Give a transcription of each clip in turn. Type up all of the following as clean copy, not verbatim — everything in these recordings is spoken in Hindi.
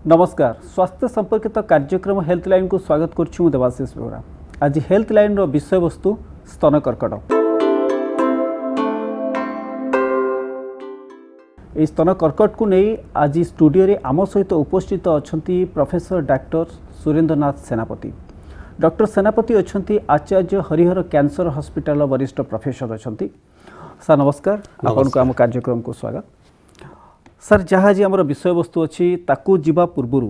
नमस्कार स्वास्थ्य संपर्कित कार्यक्रम हेल्थ लाइन को स्वागत करुँ देवाशीष बेहरा। आज हेल्थ लाइन रो विषय वस्तु स्तन कर्कट। ये स्तन कर्कट को नहीं आज स्टूडियो रे आम सहित उपस्थित अच्छा प्रोफेसर डॉक्टर सुरेंद्रनाथ सेनापति। डॉक्टर सेनापति अच्छा आचार्य हरिहर कैंसर हॉस्पिटल वरिष्ठ प्रोफेसर अच्छा। सर नमस्कार, आपको आम कार्यक्रम को स्वागत। सर जहाँ जी आम विषय वस्तु अच्छी ताकू जीवा पूर्वर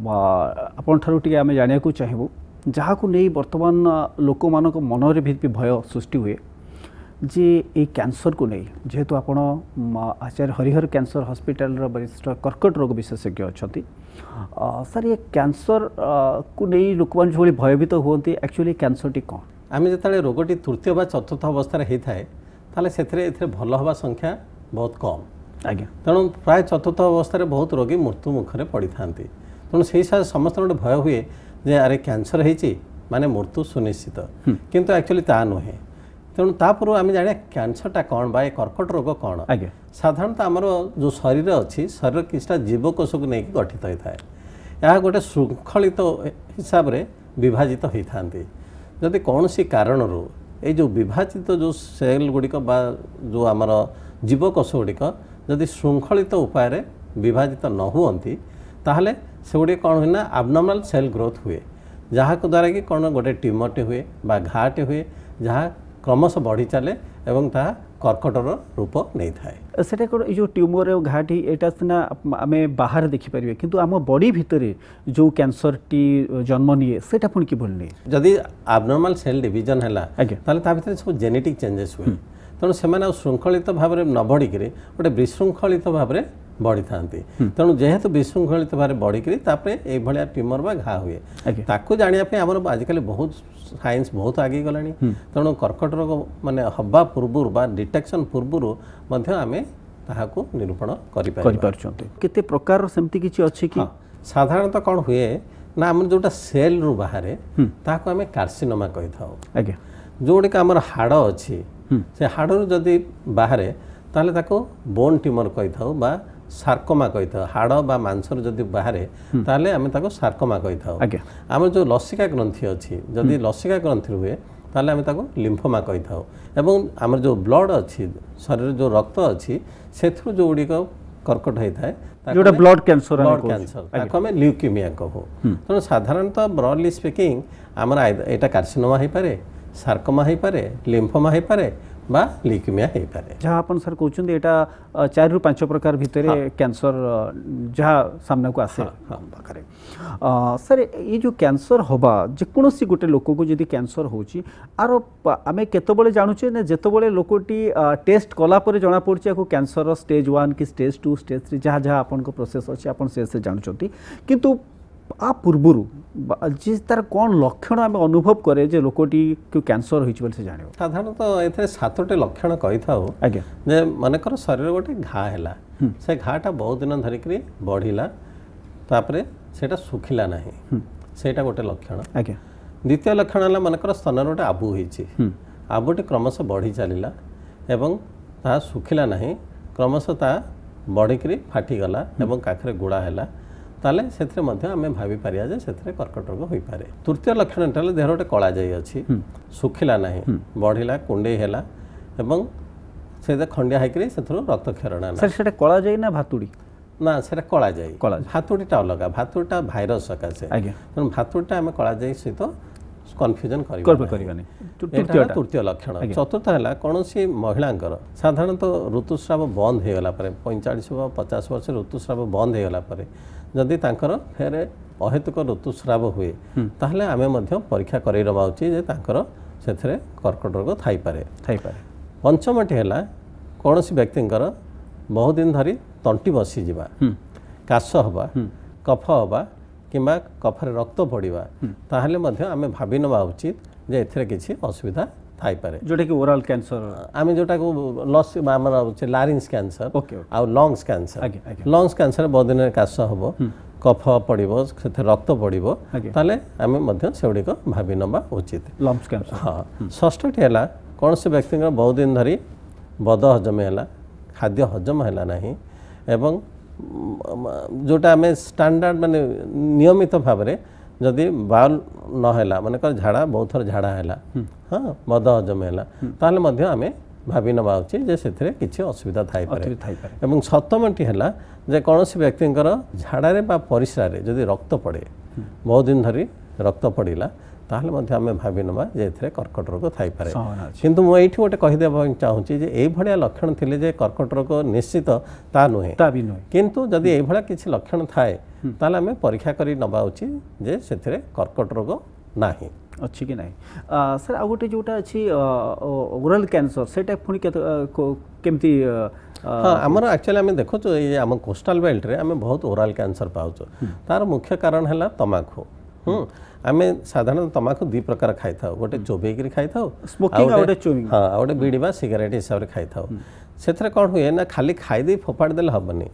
आपन ठारू टिके आमे जानिया को चाहिबू जहाँ को नहीं वर्तमान लोक मान मन रे भी भय सृष्टि हुए जे ये कैंसर को नहीं जेहेतु आपण आचार्य हरिहर कैंसर हॉस्पिटल वरिष्ठ कर्कट रोग विशेषज्ञ अच्छा। सर ये कैंसर को नहीं लोक मान जो भयभीत होती एक्चुअली कैंसर टी कौन आम जो रोगटी तृतीय बा चतुर्थ अवस्था होता है ताले से भल हवा संख्या बहुत कम आज्ञा तेणु प्राय चतुर्थ अवस्था बहुत रोगी मृत्यु मुखरे पड़ी था। तेणु से समस्त गोटे भय हुए जे अरे कैंसर होती माने मृत्यु सुनिश्चित किंतु एक्चुअली ता नुहे। तेणु तापूर्व आम जाना कैंसरटा कौन बा कर्कट रोग कौन। साधारणतः आमर जो शरीर अच्छी शरीर किसी जीवकोश को लेकिन गठित होता है। यह गोटे श्रृंखलित हिसाब से विभाजित होता है। जदि कौन सी कारण ये जो विभाजित जो सेल गुड़िक जो आमर जीवकोश गुड़िक जदि श्रृंखलित उपाय विभाजित न हुअंती ताहले से गुड़ी कौन हुए ना आबनॉर्मल सेल ग्रोथ हुए जहाँ द्वारा कि कौन गोटे ट्यूमरटे हुए बा घाटे हुए जहाँ क्रमश बढ़ी चले एवं ताहा कर्कटर रूप नहीं थाए। सेटा कोन जो ट्यूमर और घाटी एटा सिना आमे बाहर देखि परिबे किंतु आम बॉडी भितरे जो कैंसर टी जन्म निये सेटा पुन कि भूल नहीं जदि आबनॉर्मल सेल डिवीजन हैला ताले ता भितरे सब जेनेटिक चेंजेस हुए। तेणु से श्रृंखलित भाव में न बढ़िक गोटे विशृंखलित भाव में बढ़ी था। तेणु जेहेतु विशृंखलित भाव में बढ़िक ये ट्यूमर बा घा हुए ताकू जानापी आम आजिकल बहुत साइंस बहुत आगे गला। तेणु कर्कट रोग माने हवा पूर्व बा डिटेक्शन पूर्व आम ताहाकू निरूपण केते प्रकार सेमती किछि अछि कि साधारणतः कौन हुए ना आम जोटा सेल रु बाहर ताहाकू आम कार्सिनोमा कहि थाउ। आज्ञा जोड़िक आमर हाड़ अच्छी से हाड़ू जदि बाहर ताले ताको बोन ट्यूमर कही था बा सार्कोमा कही था। हाड़ बा मांसर जदि बाहर ताले आमे ताको सार्कोमा कही था। आम जो लसिका ग्रंथि अच्छी जदि लसिका ग्रंथि हुए ताले आमे ताको लिम्फोमा कही था। एवं आम जो ब्लड अच्छी शरीर जो रक्त अच्छी से जो गुड़िक कर्कट होता है जोटा ब्लड कैंसर ताको आमे ल्यूकेमिया कहू। तेणु साधारणतः ब्रॉडली स्पीकिंग आमर एटा कार्सिनोमा हो पारे सार्कोमा हो पारे लिम्फोमा हो पारे बा ल्यूकेमिया हो पारे। जहाँ अपन सर कहते एटा 4 रु 5 प्रकार भितर कैंसर जहाँ सामना को आसे पाखरे। सर ये जो कैंसर होबा जेकोसी गोटे लोक को जदि कैंसर होची आरो आमे केतबेले जानुचे ने जेतबेले लोकटी टेस्ट कला परे जना पड़छि को कैंसर स्टेज 1 कि स्टेज 2 स्टेज 3 जहाँ जहाँ अपन को प्रोसेस अछि अपन से जानुचंती किंतु आ पूर्व जी तार कौन लक्षण आम अनुभव करे जे लोकटी क्यों कैंसर होइछि बोल से जानियो। साधारणतः एथे 7टे लक्षण कहि थाउ। आज्ञा जे मानेकर शरीर गोटे घा हैला से घाटा बहुत दिन धरिकरी बढ़िला तापरे सेटा सुखिला नाही सेटा गोटे लक्षण। आज्ञा द्वितीय लक्षण हला मानेकर स्तन गोटे आबु होइछि आबुटी क्रमश बढ़ी चलिला एवं ता सुखिला नाही क्रमश ता बढ़िकरी फाटी गला एवं काखरे गुड़ा हैला ताले सेथरे मध्य आमे भाबी पारिया जे सेथरे कर्कट रोग होई पारे। तृतीय लक्षण ताले देह गोटे कला जाई अछि सुखिला नाही बढ़िला कुंडे हैला एवं से खंडिया हाइकरी सेथरो रक्त क्षरण सर सेटा कला जाई ना भातुड़ी ना सेटा कला जाई भातुड़ीटा अलग भातुड़ीटा भाइरस सकासे। तेणु भातुड़ीटा आमे कला जाई सहित कन्फ्यूजन करिबानी तृतीय लक्षण। चतुर्थ है कौन सी महिला साधारणतः ऋतुस्राव बंद हो गला 45-50 वर्ष ऋतुस्राव बंद हो गला जदि तांकर फेर अहेतुक ऋतुस्राव हुए ताहले आमे मध्य परीक्षा करै रबा उचित जे तांकर सेथरे कर्कट रोग थाई पारे। पंचमटी है कौन सी व्यक्तिंकर बहुत दिन धरी तंटी बसी जीवा काश हवा कफ हवा किंबा कफरे रक्त पड़वा ताहले मध्य आमे भाबी नबा उचित जे एथरे किछि असुविधा थाई पारे जोटा कि ओरल कैंसर आमे जोटा को लस आमर लारिंग्स कैंसर आ लंग्स कैंसर लंग्स कैंसर बहुत दिन काश हबो कफ पड़ो से रक्त पड़ो ताले आमे मध्य सेगुड़िक भाबी नबा उचित लंग्स कैंसर। हाँ षष्ठटी है कौन से व्यक्ति बहुत दिन धरी बद हजम है खाद्य हजम है ना एवं जोटा आम स्टैंडर्ड माने नियमित भाव में जदि बाउल नहला मानकर झाड़ा बहुत थर झाड़ा है हाँ बद हजम है ताल आम भावी नवा उचित जे से किसी असुविधा थाई सप्तमटी है जे कौन व्यक्तिर झाड़े परिस्रा जदि रक्त पड़े बहुत दिन धरी रक्त पड़ा ताहले आम भावी नवा जे कर्कट रोग थाई पारे किंतु मुझे गोटे कहीदेवा चाहूँगी ये भाया लक्षण थे जे कर्कट रोग निश्चित ता नुहे किंतु जदि ये किसी लक्षण थाए ताहले आम परीक्षा करी नवा उचित जे से कर्कट रोग नाही अच्छी कि नहीं सर आ गोटे जोटा अच्छी ओरल कैंसर सेटा पुणी केमती हाँ आमर एक्चुअली आम देखु ये आम कोस्टाल बेल्ट रे आम बहुत ओराल कैंसर पाऊँ तार मुख्य कारण है तमाखु आम साधारण तमाखु दी प्रकार खाई था गोटे चोबेक खाई था हाँ गोटे बीड़ी बा सिगरेट हिसाब से खाई था से कौन हुए ना खाली खाईदे फोपाड़ी देले हेनी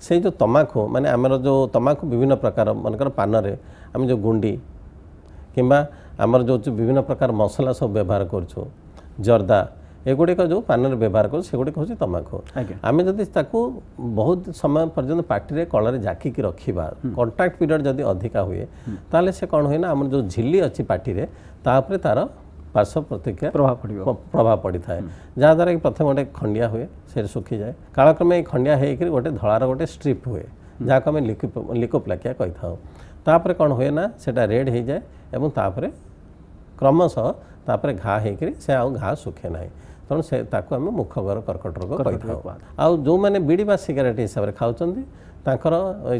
से जो तमाखु माने आमर जो तमाखु विभिन्न प्रकार मनकर पान रे आम जो गुंडी किंबा आमर जो विभिन्न प्रकार मसला सब व्यवहार करूँ जर्दा एगुड़िक जो पान व्यवहार कर सेगुड़िक हूँ तमाखु आम जदि बहुत समय पर्यंत पार्टी कलर जाकिक रखा कंटाक्ट पीरियड जदि अधिका हुए ताले से कौन हुए ना आम जो झिल्ली अच्छी पार्टी तापर तार पार्श्व प्रतिक्रिया प्रभाव पड़ी था जहाँद्वारा कि प्रथम गोटे खंडिया हुए से सुखी जाए कालक्रमे खंडिया होकर गोटे धଳାର गोटे स्ट्रिप हुए जहाँ को आम लिकोप्लाकिया कही था तापर कौन हुए ना सेटा रेड हो जाए एवं तापर क्रमशः तापर घा होकर से आउ घा सुखे ना तेणु से आम मुखगर कर्कट रोग कही आउ जो मैंने बीड़ी बा सिगरेट हिसाब से खाऊँ तांकर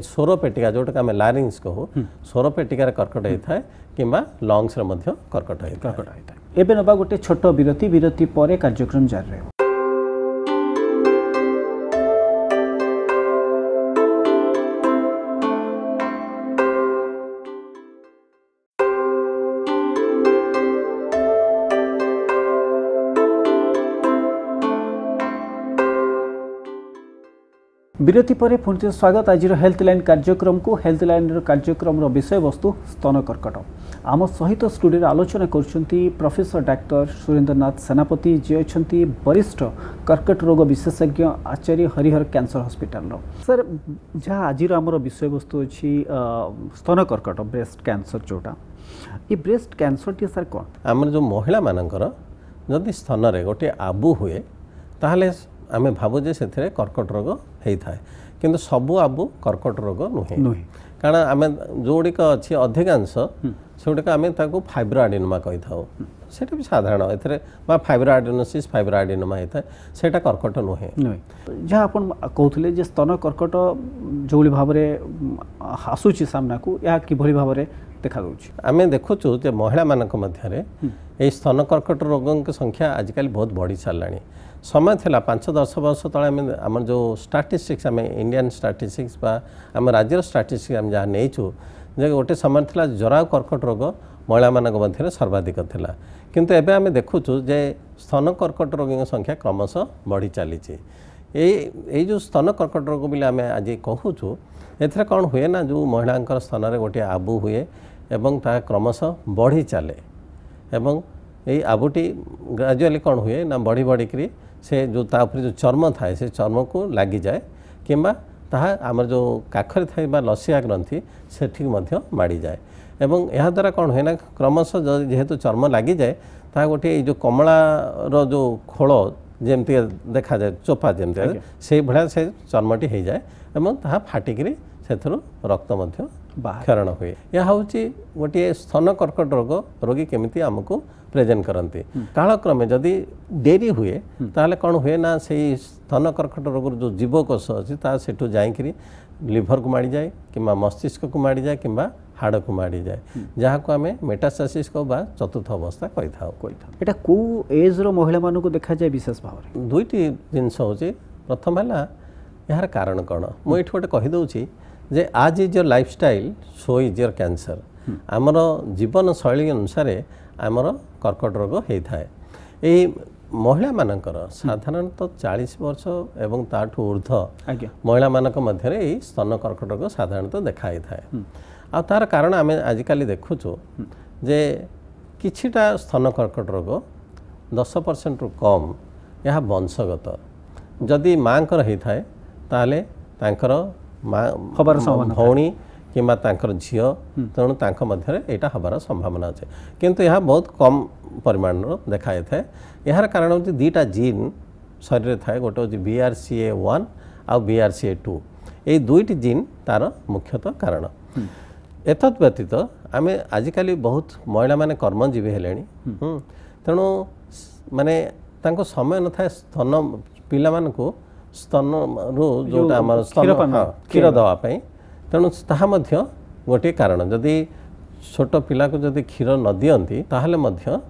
स्वर पेटिका जोटा आम लारिंग्स कहू स्वर पेटिकार कर्कट होता है किंबा लंग्स रे मध्य कर्कट होता है एबे नबा गोटे छोट विरति पर कार्यक्रम जारी रहे विरति पर पुणी स्वागत आज हेल्थ लाइन कार्यक्रम को हेल्थ लाइन कार्यक्रम विषय वस्तु स्तन कर्कट आम सहित स्टूडियो आलोचना करुँच प्रोफेसर डाक्टर सुरेंद्रनाथ सेनापति जी अच्छा वरिष्ठ कर्कट रोग विशेषज्ञ आचार्य हरिहर कैंसर हॉस्पिटल सर जहाँ आज आमर विषय वस्तु अच्छी स्तन कर्कट ब्रेस्ट कैंसर जोटा ये ब्रेस्ट कैंसर टी सर कौन आम जो महिला मानकर जदि स्तन रे गोटे आबु हुए ताहले आम भावुजे से कर्कट रोग होता है किंतु सबू आबु कर्कट रोग नुहे कारण आम जोड़िक अच्छी अधिकांश सेगुड़िक आम फाइब्रोआडेनोमा कही था से भी साधारण ए फाइब्रोआडेनोसिस फाइब्रोआडेनोमा होता है सेटा कर्कट नुहे जहाँ आप कहते स्तन कर्कट जो भाव में आसूची सामना को या किभली भाव में देखा आम देखुचु जे महिला मानक मध्य स्तन कर्कट रोग की संख्या आजिकल बहुत बढ़ी सारा समय थिला 5-10 वर्ष तले आम जो स्टाटिस्टिक्स आम इंडियन स्टाटिस्टिक्स आम राज्यर स्टाटिस्टिक्स आम जहाँ नहींचु जे गोटे समय थिला जरा कर्कट रोग महिला मानक मध्य सर्वाधिक थिला किंतु एबे आम देखुचु जे स्तन कर्कट रोगी संख्या क्रमशः बढ़ी चली जो स्तन कर्कट रोग बोले आम आज कहूँ एथरे कौन हुए ना जो महिला स्तन में गोटे आबु हुए एवं ता क्रमशः बढ़ी चले एवं यही आबुटी ग्राजुअली कौन हुए ना बढ़ी बढ़ी से जो तापर जो चर्म थाए से चर्म को लगी जाए किंबा ताहा आमर जो काखरे थाई बा लसिया ग्रंथि सेठी मध्य माड़ी जाए एवं यह द्वारा कौन हुए ना क्रमशः जेहेतु चर्म लगी जाए ता गोटे जो कमलार जो खोल जमती देखा जाए चोपा जमती से भाया से चर्मटी हो जाए एवं ताहा फाटिकी से रक्त मध्य क्षरण हुए यह हूँ गोटे स्तन कर्कट रोग रोगी केमिति आमको प्रेजेंट करती कालक्रमे जदि डेरी हुए ताहले कौन हुए ना से स्तन कर्कट रोग जो जीवकोष अच्छी सेठू जाकि लिभर को माड़ी जाए कि मस्तिष्क को माड़ी जाए कि हाड़ को माड़ी जाए जहाँ को आम मेटास्टासिस को चतुर्थ अवस्था कही था एटा को एज रो महिला मानू को देखा जाए विशेष भाव में दुईटी जिनस हूँ प्रथम है यार कारण कौन मुझे गोटे कहीदे जे आज is your lifestyle so is your cancer आमर जीवन शैली अनुसार आमर कर्कट रोग होता है यही महिला मानकर साधारणतः 40 वर्ष एवं ताठू ऊर्ध्व महिला मानक मध्य यही स्तन कर्कट रोग साधारणतः देखाई थाए आ तार कारण आम आजिकल देखुचु जे किछिटा स्तन कर्कट रोग 10% रु कम यह वंशगत जदि माँ होता है ताले तांकर हबार संभावना भौणी किंबा तांकर झियो तेणु तांक मध्य एटा हबार संभावना अच्छे किंतु यह बहुत कम परिमाण देखाई थाए यार कारण हूँ दुईटा जीन शरीर थाए गोटे हूँ BRCA1 आ BRCA2 ये दुईटी जीन तार मुख्यतः कारण एतद व्यतीत आम आजिकल बहुत महिला माने कर्मजीवी हेले तेणु माने तांको समय न था स्तन पिला मानकु स्तन रु जोटा हमर क्षीर दवाई तेणु ताहा मध्य गोटे कारण जदि छोट पिला को जदि क्षीर न दियंती ताहले मध्य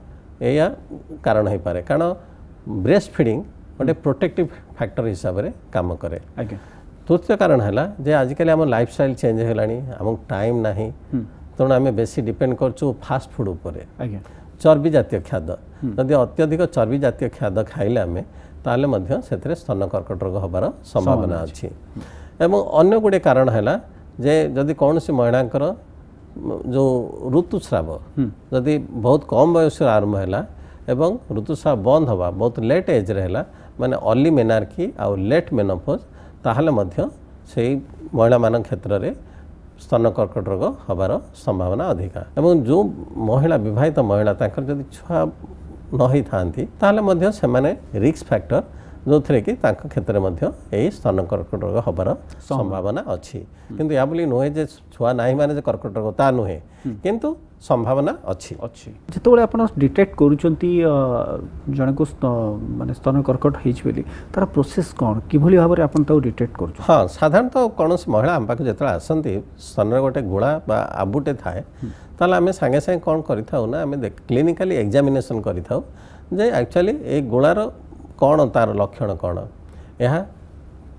एया कारण हो पारे कारण ब्रेस्ट फीडिंग गोटे प्रोटेक्टिव फैक्टर हिसाब से काम करे तृतीय कारण है जे आजिकल आम लाइफस्टाइल चेंज होलानी आम टाइम ना तेणु आम बेसी डिपेंड करछु फास्ट फूड उपर चर्बी जातीय खाद्य जदि अत्यधिक चर्बी जातीय खाद्य खाइले आम ताले मध्य सेथरे स्तन कर्कट रोग हबार संभावना अच्छी एवं अन्य गुड़े कारण है जे जदि कौन सी महिलांकर जो ऋतुस्राव जदि बहुत कम बयस आरंभ है एवं ऋतुस्राव बंद हवा बहुत लेट एज है माने अर्ली मेनार्की आउ लेट मेनोपॉज ताहले मध्य से महिला मान क्षेत्र में स्तन कर्कट रोग हबार संभावना अधिका एवं जो महिला विवाहित महिला तांकर जदि छुआ न होई थांती ताहले मध्य सेमाने रिस्क फैक्टर जो थे कि तांका क्षेत्र में यही स्तन कर्कट रोग हबार संभावना अच्छी किंतु या बोली नुहे जे छुआ नाही माने जे कर्कट रोग ता नुहे किंतु संभावना अच्छी जिते आप डिटेक्ट करुँच जन को माने स्तन कर्कट होली तार प्रोसेस कौन कि भाव में आप डिटेक्ट कर हाँ साधारणतः कौन महिला आम पाक जो आसती स्तन गोटे गोला आबुटे थाए ताल आम सागे सागे कौन करें आम क्लिनिकाली एग्जामिनेशन करें एक्चुअली ए गोलार कौन तार लक्षण कौन यह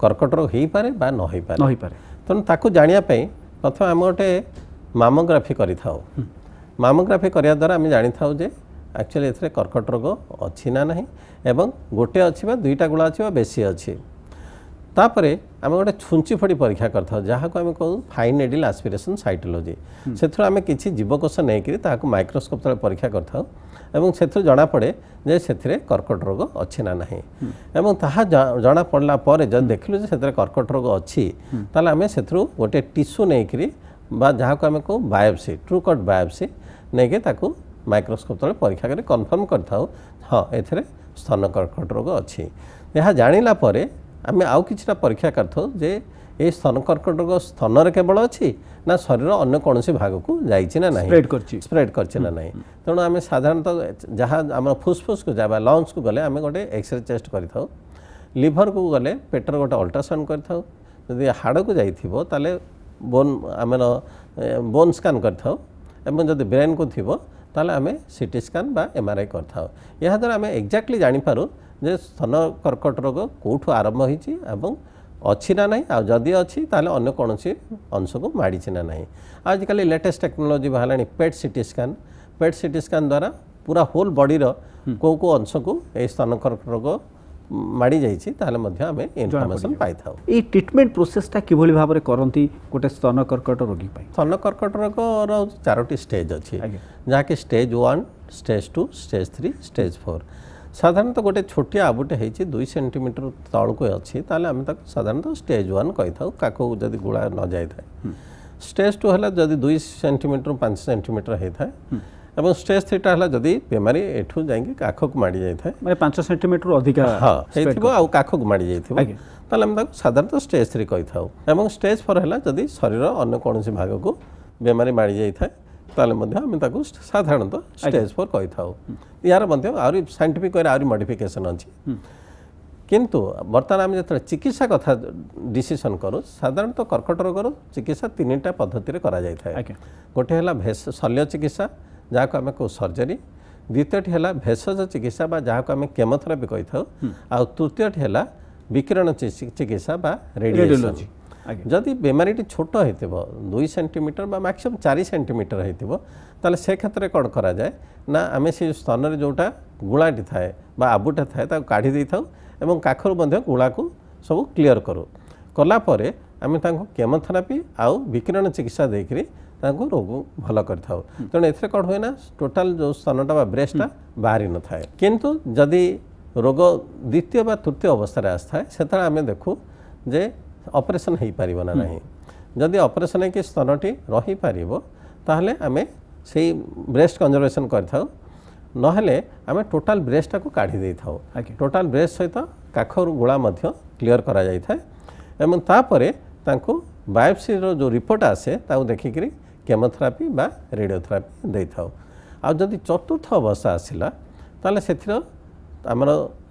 कर्कट रोग हो पारे बा न हो पारे तेणु ताकू जानापी प्रथम आम गोटे मामोग्राफी करें मामोग्राफी करने द्वारा आम जानी था जे एक्चुअली एथरे कर्कट रोग अच्छी ना नहीं एवं गोटे अच्छी बा दुईटा गोला अच्छी बेसी अच्छी तापरे आम गोटे छुंची फड़ी परीक्षा करता जहाँ को आम कहूँ फाइन नेडिल एस्पिरेशन साइटोलॉजी से आम किसी जीवकोष नहीं माइक्रोस्कोप तले परीक्षा करता एवं से जना पड़े जे से कर्कट रोग अच्छी ना नहीं एवं ताहा जना पड़ला पर जब देखलु जे से कर्कट रोग अच्छी ताले आम से गोटे टिश्यू नहीं बा जहाँ को आम कहूँ बायोप्सी ट्रू कट बायोप्सी नहीं के ताकू माइक्रोस्कोप तले परीक्षा कर कन्फर्म करता हाँ एथरे स्तन कर्कट रोग अच्छी यह जानिला परे आम आउ किछिटा परीक्षा करथो जे ए स्तन कर्कट रोग स्तन केवल अच्छी ना शरीर अन्य कौन भाग को जाइछि ना नहीं स्प्रेड करछि ना नहीं तेणु आम साधारणतः जहाँ आम फुसफुस को जाए लंग्स को गले आम गोटे एक्सरे टेस्ट करिथाउ लिभर को गले पेटर गोटे अल्ट्रासाउंड करिथाउ जदि हाड़ को जाइथिबो ताले बोन आम बोन स्कान करिथाउ एवं जदि ब्रेन को थिबो ताले आम सीटी स्कान बा MRI करथाउ यह द्वारा आम एक्जाक्टली जानिपारू जे स्तन कर्कट रोग कौठू आरंभ होइछि एवं अच्छी ना नहीं आदि अच्छी ताले अन्य कौन अंश को माड़ी ना नहीं आजिकल लेटेस्ट टेक्नोलोजी बाहर पेट सीटी स्कान द्वारा पूरा होल बॉडीर को अंश को स्तन कर्कट रोग माड़ी जामें इनफर्मेशन पाई था। ये ट्रीटमेंट प्रोसेसटा किभली भाव में करती गोटे स्तन कर्कट रोगी स्तन कर्कट रोग 4टी स्टेज अच्छी जहाँकि स्टेज 1 स्टेज 2 स्टेज 3 स्टेज 4 साधारणतः गोटे छोटिया आबुटे होती 2 सेंटीमीटर तौक अच्छी ताले आम साधारणतः स्टेज 1 कही था काखू जदि गुड़ा न जाए स्टेज 2 है जदि 2 सेंटीमीटर 5 सेंटीमीटर होता है एवं स्टेज 3 है जदि बेमारी एठू जाइए काखक माड़ी जाए माने 5 सेंटीमीटर अधिक हाँ हो काखक माड़ी जाइए साधारणतः स्टेज 3 कही था एवं स्टेज 4 है जदि शरीर अन्य कौन भाग को बेमारी माड़ी जाए ताले साधारणतः स्टेज 4 कही था यार आहरी साइंटिफिक आहरी मॉडिफिकेशन अच्छी किंतु बर्तमान आम जो चिकित्सा कथा डिसीजन करूँ साधारणतः कर्कट रोगर चिकित्सा 3टा पद्धति करा जाए गोटे है शल्य चिकित्सा जहाँ को आम कहू सर्जरी द्वितीयटी है भेषज चिकित्सा जहाँ को आम केमोथेरापी कही था आ तृतीयटी है विकिरण चिकित्सा रेडियोलॉजी जदि बेमारी छोट हो 2 सेंटीमीटर मैक्सिमम 4 सेंटीमीटर होते से क्षेत्र में कौन करा जाए ना आम से स्तन में जोटा गुलाटी थाए आबुटा थाए काढ़ी दे था एवं काखर गुला को सब क्लीयर करूँ कलापर आम केमोथेरापी आउ विकिरण चिकित्सा देकर रोग भल कर तेणु ए कौन हुए ना टोटाल जो स्तनटा ब्रेस्टा बाहरी न थाए किंतु जदि रोग द्वितीय तृतीय अवस्था आसता है से आम देखू जे ऑपरेशन हो पार ना नहीं जदि ऑपरेशन है स्तनटी रही पार ताहले आमे से ब्रेस्ट कंजर्वेशन कर नहेले आम टोटाल ब्रेस्टा को काढ़ी दे था टोटाल ब्रेस्ट सहित काखर गोला क्लीयर करा जाय था एवं तापरे तांको बायोप्सी जो रिपोर्ट आसे ताऊ देखिक केमोथेरापी बा रेडियोथेरापी दे था आ जदि चतुर्थ अवस्था आसला ताले से आमर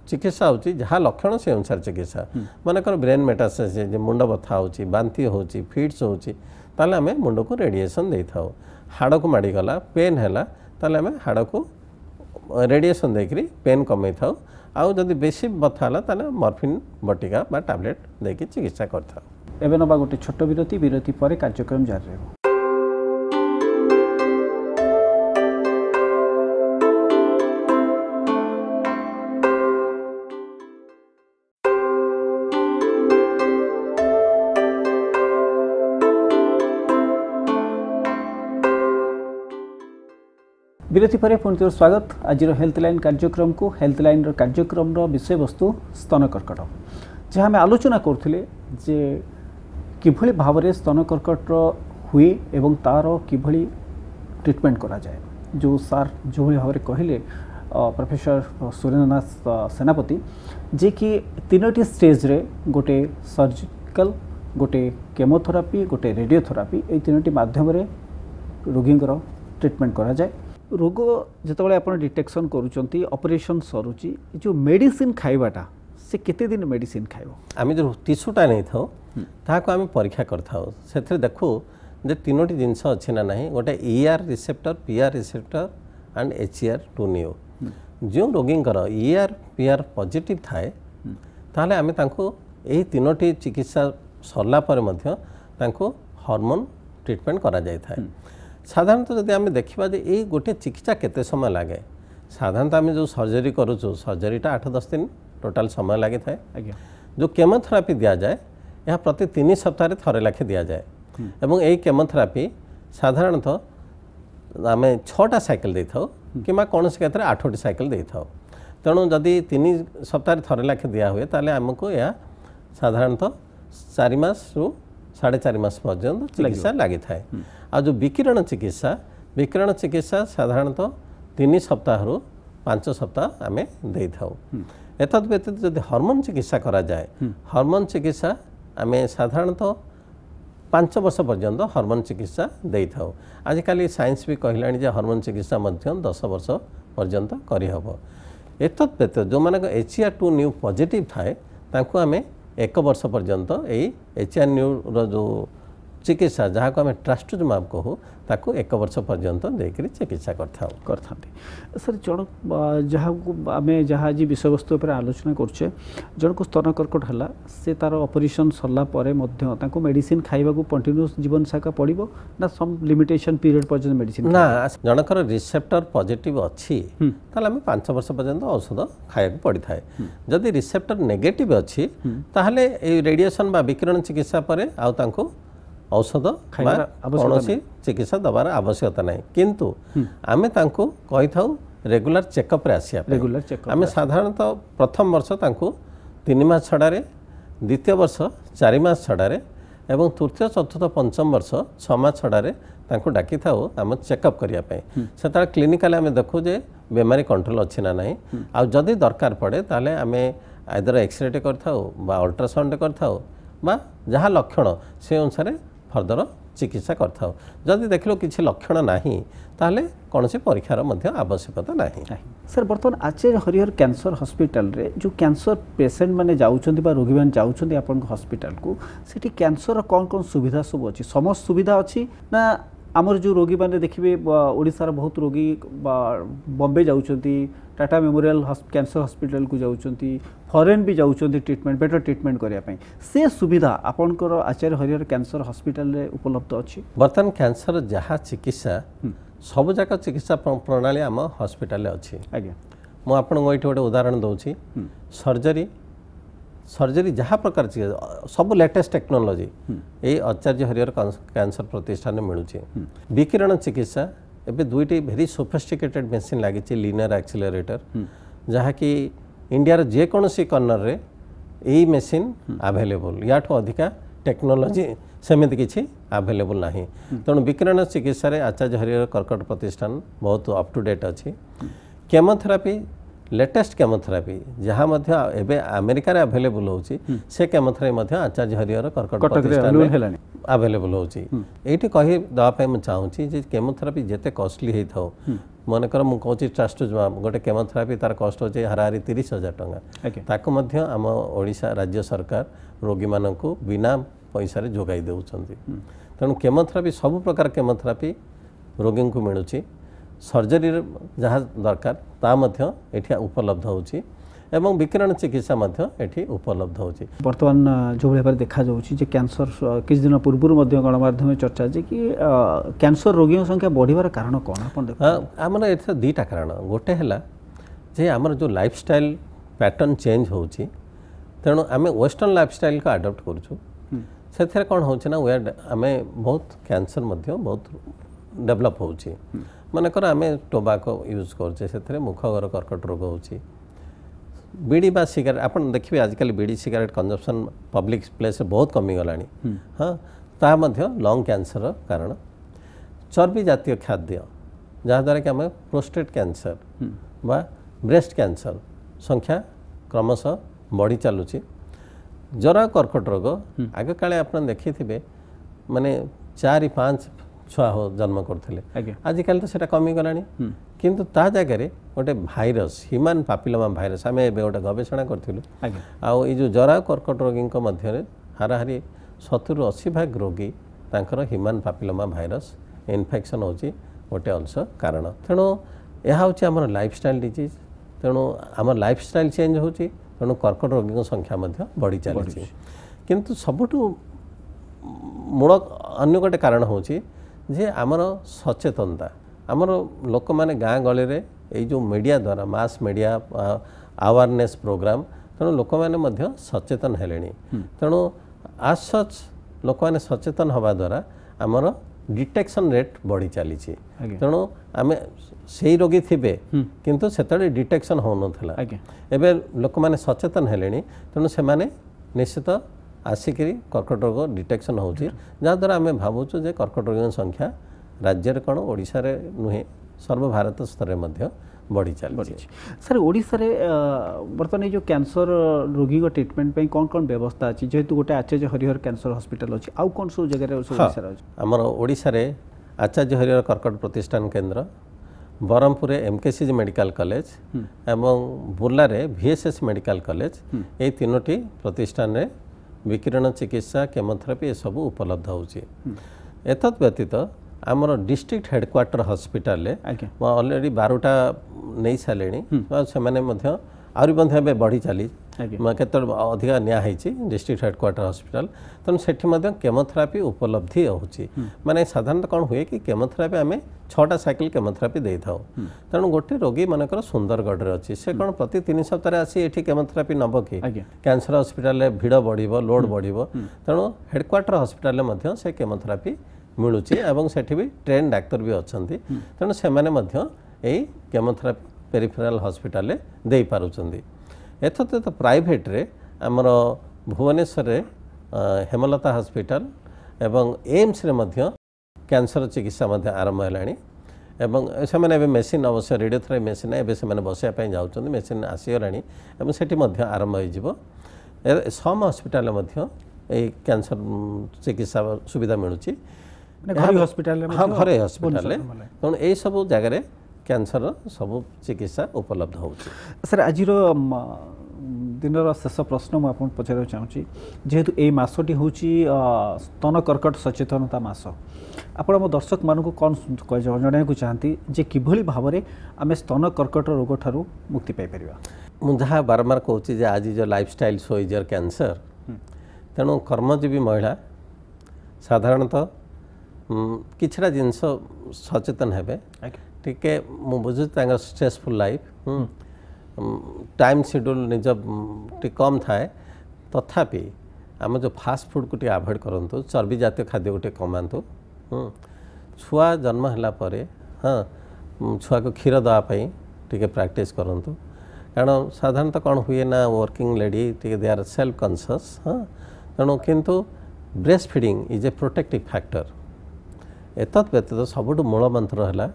चिकित्सा होची जहाँ लक्षण से अनुसार चिकित्सा मानकर ब्रेन मेटास्टेसिस मुंड बथा होची बांती होची फिट्स होची ताले आमे मुंड को रेडिएशन दे था हाड़ को माड़ीगला पेन है ताले आमे हाड़ को रेडिएशन देकरी पेन कमे था आउ जदि बेसी बथा है ताले मॉर्फिन बटिका बा टैबलेट देकी चिकित्सा करता एवं नवा गोटे छोट विरति पर कार्यक्रम जारी रह विरति पर पुनः स्वागत आज हेल्थलाइन कार्यक्रम को हेल्थलाइन कार्यक्रम विषय वस्तु स्तन कर्कट जहाँ आम आलोचना करथिले जे किभली भाव में स्तन कर्कट हुए एवं तार किभली ट्रीटमेंट करा जाए जो सार जो भाव में कहले प्रोफेसर सुरेंद्रनाथ सेनापति जे कि तीनोटी स्टेज रे गोटे सर्जिकल गोटे केमोथेरापी गोटे रेडियोथेरापी ये तीनोटी माध्यम रोगी ट्रीटमेंट करा जाए रोग जिते आप डिटेक्शन करुँच ऑपरेशन सरुची जो मेडिसिन खाइबाटा से केते दिन मेडिसिन खाइबो आम जो टिश्यूटा नहीं था ताको आम परीक्षा कर देखू जे तीनोटी जिनस अच्छी ना नहीं गोटे ER receptor PR receptor and HER2 new जो रोगी ER PR पॉजिटिव थाए ताहले आम यही तीनोटी चिकित्सा सरला पर मध्य तांको हार्मोन ट्रीटमेंट करा जाय थाए साधारणतः जदि आम देखा ये गोटे चिकित्सा केते समय लगे साधारणतः आम जो सर्जरी करूँ सर्जरीटा 8-10 दिन टोटाल समय लगी था जो केमोथेरापी दि जाए यह प्रति 3 सप्ताह थरे लाखे दि जाए एवं यही केमोथेरापी साधारणतः आम 6टा साइकिल दे था कि कौन से क्षेत्र में 8टी साइकिल दे था तेणु जदि 3 सप्ताह थरे लाखे दिया हुए ताले आमको यह साधारणतः 4 मास रु 4.5 मास पर्यंत चिकित्सा लगी थाए आ जो विकिरण चिकित्सा साधारणतः 3 सप्ताह रु 5 सप्ताह आम दे था एतद व्यतीत जदि हार्मोन चिकित्सा करा जाए हार्मोन चिकित्सा आम साधारणतः 5 वर्ष पर्यंत हार्मोन चिकित्सा दे था आजिकल साइंस भी कहलानी जे हार्मोन चिकित्सा 10 वर्ष पर्यंत करहब एतद व्यतीत जो मानक HER2 न्यू पॉजिटिव थाए तांको आम 1 वर्ष पर्यंत यही HER न्यू जो चिकित्सा जहाँ को आम ट्रास्टुजुमाब कहू ताको 1 वर्ष पर्यंत देकर चिकित्सा करता सर जन जहाँ आम जहाँ आज विषय वस्तु पर आलोचना करछे जन को स्तन कर्कट है से तार ऑपरेशन सरला परे मध्य मेडिसिन खाइबा कंटिन्यूअस जीवन साका पड़ो ना सम लिमिटेशन पीरियड पर्यंत मेडिसिन ना जनकर रिसेप्टर पॉजिटिव अच्छी ताले आम 5 वर्ष पर्यंत औषध खाया पड़ी था जदि रिसेप्टर नेगेटिव अच्छी ताहले रेडिएशन बा विकिरण चिकित्सा पर आउ औषध कौन चिकित्सा दबार आवश्यकता नहीं किंतु आमे तांको कही था रेगुलर चेकअप रे आसिया रेगुलर चेकअप आमे साधारणतः प्रथम वर्ष तांको 3 मास छड़ारे द्वितीय वर्ष 4 मास छड़ारे एवं तृतीय चतुर्थ पंचम वर्ष 6 मास छड़ारे तांको डाकी था आम चेकअप करने से क्लिनिकाल आम देखू जे बेमारी कंट्रोल अच्छी ना नहीं आ जदि दरकार पड़े ताले आमे आइदर एक्सरे करथाओ बा अल्ट्रासाउंड करथाओ बा जहाँ लक्षण से अनुसार फर्दर चिकित्सा करथाओ जदि देखलो किसी लक्षण नहीं ताहले कौन से परीक्षार मध्य आवश्यकता नहीं सर बर्तमान आचार्य हरिहर कैंसर हॉस्पिटल रे जो कैंसर पेशेंट माने जाउछन्ती बा रोगी माने जाउछन्ती आपन हॉस्पिटल को सेठी कैंसर कौन कौन सुविधा सब अछि समस्त सुविधा अछि ना आमर जो रोगी मैंने देखिए ओडिशार बहुत रोगी बॉम्बे जाउछन्ती टाटा मेमोरियल कैंसर हॉस्पिटल को जाउछन्ती फॉरेन भी जाउछन्ती ट्रीटमेंट बेटर ट्रीटमेंट करिया पई से सुविधा आपनकर आचार्य हरिहर कैंसर हॉस्पिटल रे उपलब्ध अछि बर्तमान कैंसर जहाँ चिकित्सा सब जाक चिकित्सा प्रणाली आम हॉस्पिटल अच्छी आज्ञा मु आपन गोटे उदाहरण दउछि सर्जरी जहाँ प्रकार सब लेटेस्ट टेक्नोलोजी ये आचार्य हरिहर कैंसर प्रतिष्ठान में मिलूँ विकिरण चिकित्सा एबे 2टी भेरी सोफिस्टिकेटेड मेसीन लगी लिनियर एक्सीलरेटर जहाँ कि इंडिया जेकोसी कर्नर रे यही मेसीन अवेलेबल या अधिका टेक्नोलोजी सेମିତି କିଛି आवेलेबल ନାହିଁ ତେଣु विकिरण चिकित्सा आचार्य हरिहर कर्कट प्रतिष्ठान बहुत अप टू डेट अच्छी केमोथेरापी लेटेस्ट केमोथेरापी जहाँ एबे अमेरिका आवेलेबल होची से केमोथेरापी आचार्य हरिहर कर्कट प्रतिष्ठान आवेलेबल होची एठी कहि दवाई मुझे चाहूँगी जे केमोथेरापी जिते कॉस्टली होता हो मनकर मुझे कहूँ ट्रास्टुजमाब गोटे केमोथेरापी तार कस्ट हो हाराहारी 30,000 टंका ताको मध्य आम ओडिशा राज्य सरकार रोगी मानक बिना पैसा जोगाई देउछंती तेणु केमोथेरापी सब प्रकार केमोथेरापी रोगी को मिलूँ सर्जरी जहाँ दरकार ता मध्य एठी उपलब्ध होची एवं विकिरण चिकित्सा मध्य एठी उपलब्ध होची वर्तमान जो भाव देखा जाउछि जे कैंसर किछ दिन पूर्व गणमाध्यम चर्चा जे कि कैंसर रोगी संख्या बढ़िबार कारण कोन आपन देख हमर एथा दीटा कारण गोटे हला जे हमर जो लाइफस्टाइल पैटर्न चेंज होची तेणु आम वेस्टर्न लाइफस्टाइल को अडॉप्ट करूछु से कौन हो आम बहुत कैंसर बहुत डेवलप हो मनकर आम टोबाको यूज करे मुखगर कर्कट रोग हो बीड़ी बा सिगारेट आप देखिए आजिकल बीड़ी सिगारेट कंजप्शन पब्लिक प्लेस बहुत कमीगला हाँ ता लंग कैंसर कारण चर्बी जातीय खाद्य जहाँद्वारा कि आम प्रोस्टेट कैंसर बा ब्रेस्ट कैंसर संख्या क्रमशः बढ़ी चलुची जरा कर्कट रोग आग काले आप देखी माने 4-5 छुआ हो जन्म करते आजिकल तो सेटा कमी गलानी किंतु ता जगह गोटे भाइरस ह्यूमन पापिलोमा भाइरस आम एवं गोटे गवेषणा करूँ जो जरा कर्कट रोगी मध्य हाराहारी 70-80% रोगी तांकर ह्यूमन पापिलोमा भाइरस इन्फेक्शन होची गोटे अंश कारण तेणु यह हूँ आम लाइफस्टाइल डिजीज तेणु आम लाइफस्टाइल चेंज होची तेणु कर्कट रोगी संख्या बढ़ी चली किंतु सबुठु मूल अन्य गोटे कारण हूँ जे आमर सचेतनता आमर लोक मैंने गाँ गली रे जो मीडिया द्वारा मास मीडिया अवेयरनेस प्रोग्राम तेणु लोक मैंने सचेतन हेले तेणु आज सच लोक मैंने सचेतन हवा द्वारा आमर डिटेक्शन रेट बढ़ी चली तेणु आम से रोगी थे किंतु से डिटेक्शन हो नाला एवं लोक मैंने सचेतन हेले तेणु से निश्चित आसिक कर्कट रोग डिटेक्शन हो जहाँद्वारा आम भावुँ जे कर्कट रोगी संख्या राज्य कौन ओडिशा रे नुहे सर्वभारत स्तर में बढ़ी चली सर ओडिशा रे बर्तमान जो कैंसर रोगी को ट्रीटमेंट पे कौन कौन व्यवस्था अच्छी जेहेतु गोटे आचार्य हरिहर कैंसर हॉस्पिटल अच्छी आउ कौन सब जगह आमर ओडिशा रे आचार्य हरिहर कर्कट प्रतिष्ठान केन्द्र बरहमपुर एमकेसीज मेडिकल कॉलेज एवं बुर्ला रे VSS मेडिकल कॉलेज ये तीनोटी प्रतिष्ठान रे विकिरण चिकित्सा केमोथेरापी ये सब उपलब्ध होची एतत् व्यतीत आमर डिस्ट्रिक्ट हेडक्वार्टर हॉस्पिटल ऑलरेडी 12टा नहीं सारे से आहरी बढ़ी चली केत अधिक नियाई डिस्ट्रिक्ट हेडक्वार्टर हॉस्पिटल तेणु से केमोथेरापी उपलब्धि होची माने साधारणतः कौन हुए कि केमोथेरापी आम 6टा साइकिल केमोथेरापी दे था तेणु गोटे रोगी मनकर सुंदरगढ़ अच्छी से कौन प्रति 3 सप्ताह आसी ये केमोथेरापी नब कि कैंसर हॉस्पिटल भिड़ बढ़ लोड बढ़ तेणु हेडक्वार्टर हॉस्पिटल से केमोथेरापी मिलूची एवं सेठी भी ट्रेन डाक्तर भी अच्छा तेणु से केमोथेरापी पेरिफेराल हॉस्पिटल दे पारुचंदी एतत् तो प्राइवेट रे आमर भुवनेश्वर हेमलता हॉस्पिटल एवं एम्स रे मध्य कैंसर चिकित्सा आरंभ है एवं से मेसीन अवश्य रेडियोथेरापी मेसीन एवं से बसापी जाऊँ मेसीन आसीगला सेठी आरंभ हो सम हॉस्पिटल कैंसर चिकित्सा सुविधा मिलूँ घर हॉस्पिटल हाँ घरे हॉस्पिटल तेणु यही सब जगह कैंसर सब चिकित्सा उपलब्ध हो सर आज दिन शेष प्रश्न मुझे पचार चाहूँगी जेहेतु ये मसटी हूँ स्तन कर्कट सचेतनता मास आपण आम दर्शक मानू कौन जनवाक चाहती जे किभली भाव में आम स्तन कर्कट रोग ठारू मुक्ति पाई मुझे बारंबार कहूँ आज जो lifestyle show is your cancer तेणु कर्मजीवी महिला साधारणतः किछड़ा जिनस सचेतन हेबे टिके मु बुझु स्ट्रेसफुल लाइफ टाइम शेड्यूल निज कम थाए तथापि आम जो फास्ट फूड को अवॉइड करंतु चर्बी जातीय खाद्य को कमातु छुआ जन्म है हाँ छुआ को क्षीर देवाई टे प्रैक्टिस करंतु कारण साधारणतः कौन हुए ना वर्किंग लेडी टे दे आर सेल्फ कॉन्शियस हाँ तेणु किंतु breast feeding is a protective factor एतत् व्यतीत सबुठ मूल मंत्र है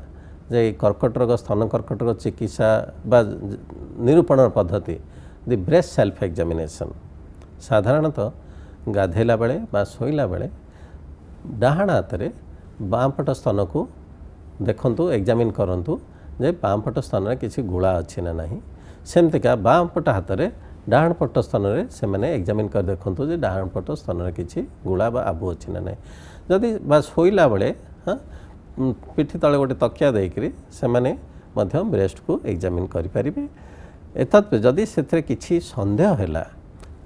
जे कर्कट रोग स्तन कर्कट रोग चिकित्सा बा निरूपण पद्धति दि ब्रेस्ट सेल्फ एग्जामिनेशन साधारणतः गाधेला बेले बा शोला बेले डाहाण हाथ में बाम पट स्तन को देखंतु एग्जामिन करंतु जे बाम पट स्तन में किसी गुला अच्छी ना नहीं सेमतिका बाम पट हाथ में डाहाण पट स्तन में से मैंने एग्जामिन कर देखंतु जे डाहाण पट स्तन में किसी गुला बा आबु अच्छी ना नहीं जदि बा शोला बेले हाँ पिठी तले गोटे तकिया देकरी से माने मध्य ब्रेस्ट को एग्जामिन करें एतत् जदि से किसी सन्देह है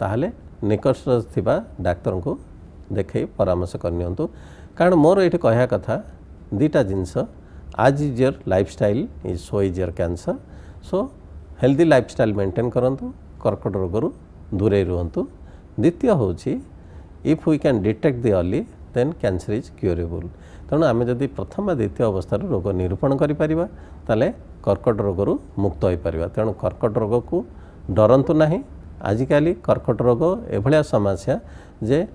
ताहले निकट थिबा डाक्तर को देखे परामर्श करनियंतु कारण मोर ये कहया कथा दीटा जिनस आज is your lifestyle is so is your cancer so healthy lifestyle maintain करंतु कर्कट रोग दूरे रुहंतु द्वितीय होची if we can detect the early then cancer is curable तेणु आम जदि प्रथम द्वितीय अवस्था रोग निरूपण करिपरिबा ताले कर्कट रोग मुक्त हो पार तेणु कर्कट रोग को डरंतु नहीं आजिकाली कर्कट रोग एभलिया समस्या जे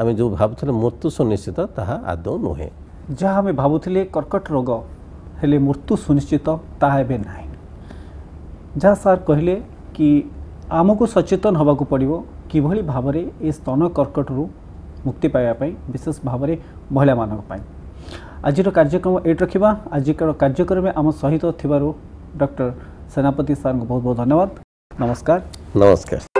आम जो भावुले मृत्यु सुनिश्चित ताहा आदौ नुहे जहाँ आम भावुले कर्कट रोग हेले मृत्यु सुनिश्चित ताहा एबे नाही जहाँ सार कहले कि आमको सचेतन होबाकू पड़िबो किभली भाबरे ए स्तन कर्कट रु मुक्ति पाइबा पई विशेष भाबरे महिला मानक पई आज कार्यक्रम एट रखा आज कार्यक्रम आम सहित थिबारु डॉक्टर सेनापति सार को बहुत बहुत धन्यवाद नमस्कार। नमस्कार।